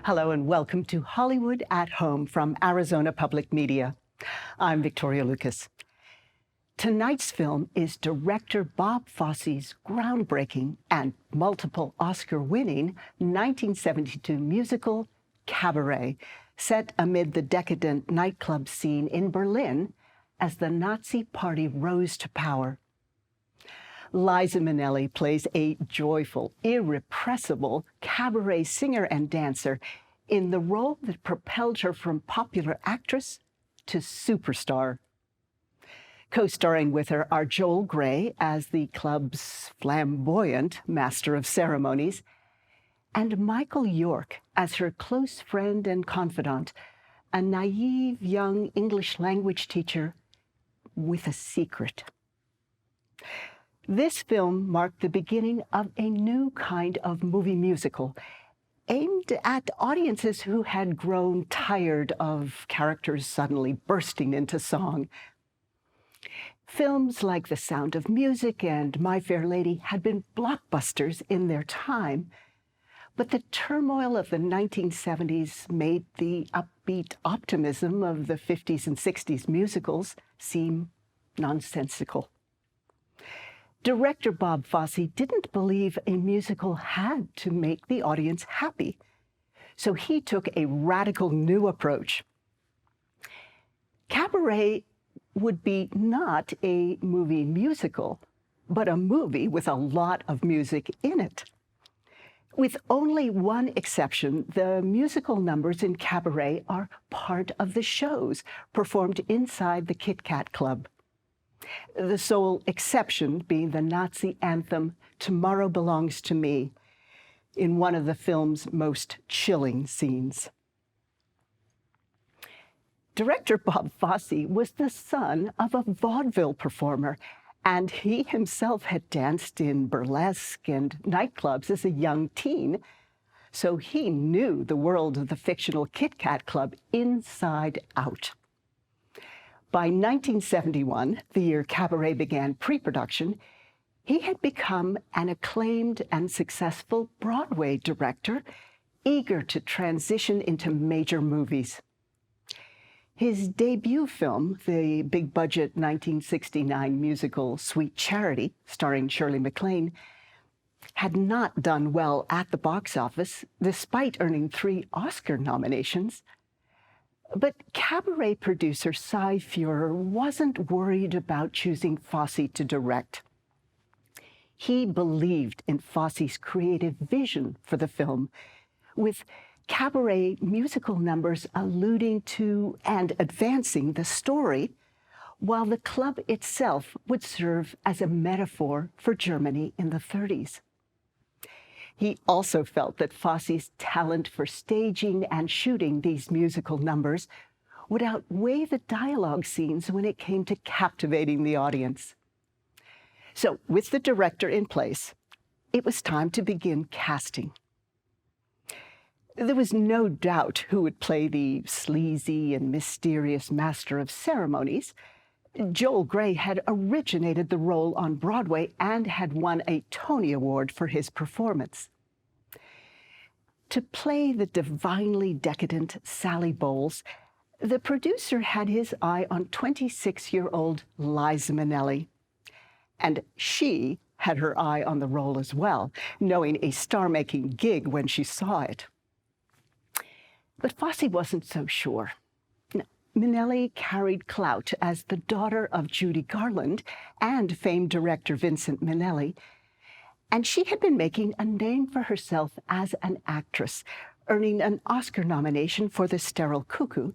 Hello and welcome to Hollywood at Home from Arizona Public Media. I'm Victoria Lucas. Tonight's film is director Bob Fosse's groundbreaking and multiple Oscar-winning 1972 musical, Cabaret, set amid the decadent nightclub scene in Berlin as the Nazi Party rose to power. Liza Minnelli plays a joyful, irrepressible cabaret singer and dancer in the role that propelled her from popular actress to superstar. Co-starring with her are Joel Grey as the club's flamboyant master of ceremonies, and Michael York as her close friend and confidant, a naive young English language teacher with a secret. This film marked the beginning of a new kind of movie musical aimed at audiences who had grown tired of characters suddenly bursting into song. Films like The Sound of Music and My Fair Lady had been blockbusters in their time, but the turmoil of the 1970s made the upbeat optimism of the 50s and 60s musicals seem nonsensical. Director Bob Fosse didn't believe a musical had to make the audience happy, so he took a radical new approach. Cabaret would be not a movie musical, but a movie with a lot of music in it. With only one exception, the musical numbers in Cabaret are part of the shows performed inside the Kit Kat Club. The sole exception being the Nazi anthem, "Tomorrow Belongs to Me," in one of the film's most chilling scenes. Director Bob Fosse was the son of a vaudeville performer, and he himself had danced in burlesque and nightclubs as a young teen, so he knew the world of the fictional Kit Kat Club inside out. By 1971, the year Cabaret began pre-production, he had become an acclaimed and successful Broadway director, eager to transition into major movies. His debut film, the big-budget 1969 musical Sweet Charity, starring Shirley MacLaine, had not done well at the box office, despite earning 3 Oscar nominations. But Cabaret producer Cy Feuer wasn't worried about choosing Fosse to direct. He believed in Fosse's creative vision for the film, with Cabaret musical numbers alluding to and advancing the story, while the club itself would serve as a metaphor for Germany in the 30s. He also felt that Fosse's talent for staging and shooting these musical numbers would outweigh the dialogue scenes when it came to captivating the audience. So, with the director in place, it was time to begin casting. There was no doubt who would play the sleazy and mysterious master of ceremonies. Joel Grey had originated the role on Broadway and had won a Tony Award for his performance. To play the divinely decadent Sally Bowles, the producer had his eye on 26-year-old Liza Minnelli. And she had her eye on the role as well, knowing a star-making gig when she saw it. But Fosse wasn't so sure. Minnelli carried clout as the daughter of Judy Garland and famed director Vincent Minnelli, and she had been making a name for herself as an actress, earning an Oscar nomination for The Sterile Cuckoo,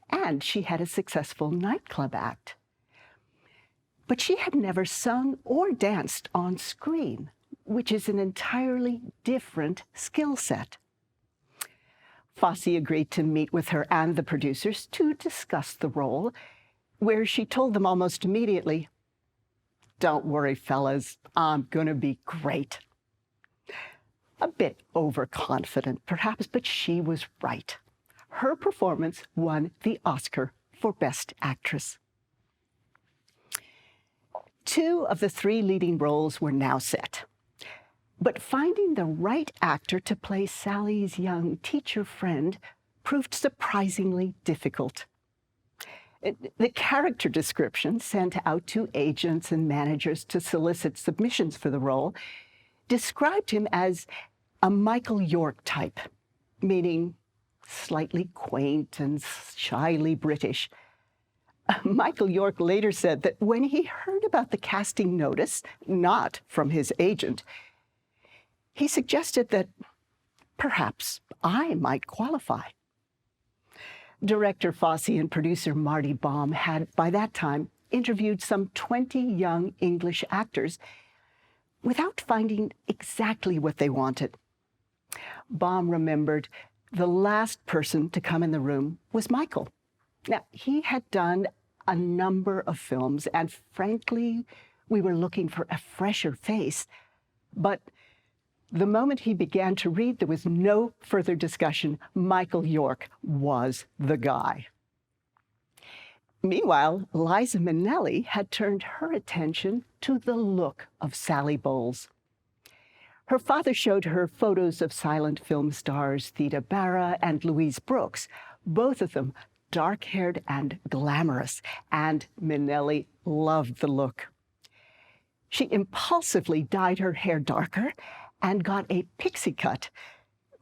and she had a successful nightclub act. But she had never sung or danced on screen, which is an entirely different skill set. Fosse agreed to meet with her and the producers to discuss the role, where she told them almost immediately, "Don't worry, fellas, I'm gonna be great." A bit overconfident, perhaps, but she was right. Her performance won the Oscar for Best Actress. 2 of the 3 leading roles were now set. But finding the right actor to play Sally's young teacher friend proved surprisingly difficult. The character description sent out to agents and managers to solicit submissions for the role described him as a Michael York type, meaning slightly quaint and shyly British. Michael York later said that when he heard about the casting notice, not from his agent, he suggested that perhaps I might qualify. Director Fosse and producer Marty Baum had, by that time, interviewed some 20 young English actors without finding exactly what they wanted. Baum remembered the last person to come in the room was Michael. Now, he had done a number of films, and frankly, we were looking for a fresher face. But the moment he began to read, there was no further discussion. Michael York was the guy. Meanwhile, Liza Minnelli had turned her attention to the look of Sally Bowles. Her father showed her photos of silent film stars Theda Bara and Louise Brooks, both of them dark-haired and glamorous, and Minnelli loved the look. She impulsively dyed her hair darker and got a pixie cut,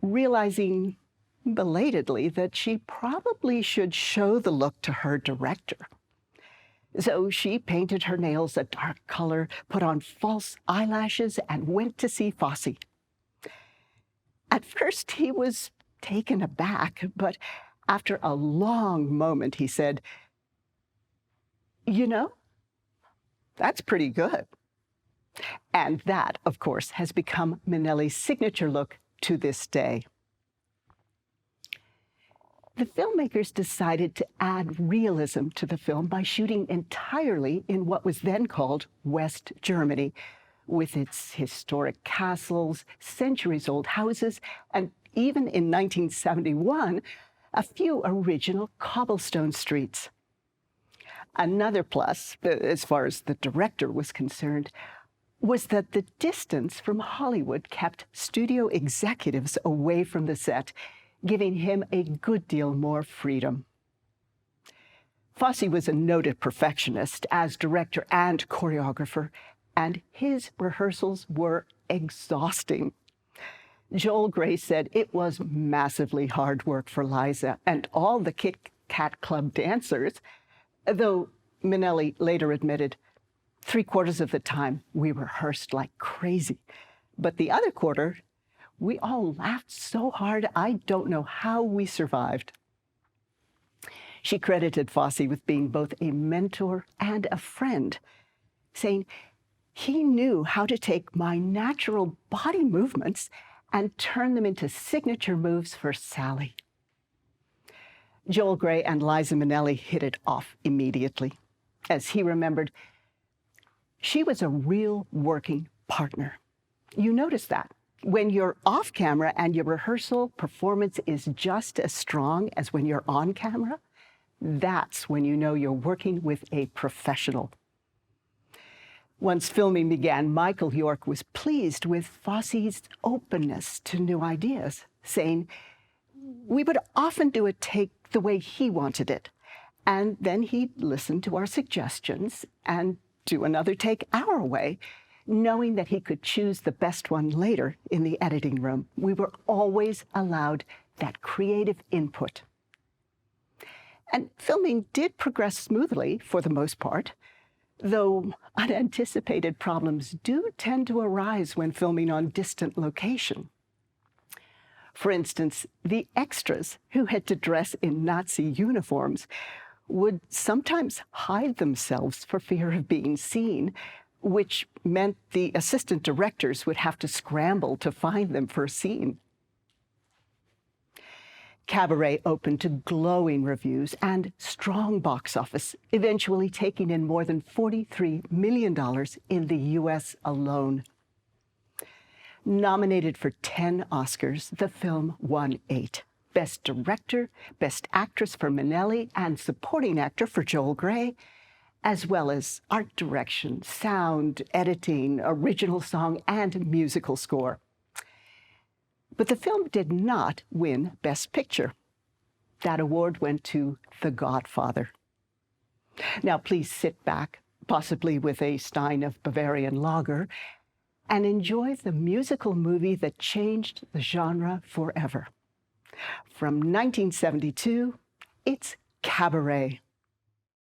realizing belatedly that she probably should show the look to her director. So she painted her nails a dark color, put on false eyelashes, and went to see Fosse. At first, he was taken aback, but after a long moment, he said, "You know, that's pretty good." And that, of course, has become Minnelli's signature look to this day. The filmmakers decided to add realism to the film by shooting entirely in what was then called West Germany, with its historic castles, centuries-old houses, and even in 1971, a few original cobblestone streets. Another plus, as far as the director was concerned, was that the distance from Hollywood kept studio executives away from the set, giving him a good deal more freedom. Fosse was a noted perfectionist as director and choreographer, and his rehearsals were exhausting. Joel Grey said it was massively hard work for Liza and all the Kit Kat Club dancers, though Minnelli later admitted, 3/4 of the time we rehearsed like crazy, but the other quarter, we all laughed so hard, I don't know how we survived. She credited Fosse with being both a mentor and a friend, saying he knew how to take my natural body movements and turn them into signature moves for Sally. Joel Grey and Liza Minnelli hit it off immediately. As he remembered, she was a real working partner. You notice that. When you're off camera and your rehearsal performance is just as strong as when you're on camera, that's when you know you're working with a professional. Once filming began, Michael York was pleased with Fosse's openness to new ideas, saying, "We would often do a take the way he wanted it, and then he'd listen to our suggestions and do another take our way, knowing that he could choose the best one later in the editing room. We were always allowed that creative input." And filming did progress smoothly for the most part, though unanticipated problems do tend to arise when filming on distant location. For instance, the extras who had to dress in Nazi uniforms would sometimes hide themselves for fear of being seen, which meant the assistant directors would have to scramble to find them for a scene. Cabaret opened to glowing reviews and strong box office, eventually taking in more than $43 million in the US alone. Nominated for 10 Oscars, the film won 8. Best Director, Best Actress for Minnelli, and Supporting Actor for Joel Grey, as well as art direction, sound, editing, original song, and musical score. But the film did not win Best Picture. That award went to The Godfather. Now, please sit back, possibly with a stein of Bavarian lager, and enjoy the musical movie that changed the genre forever. From 1972, it's Cabaret.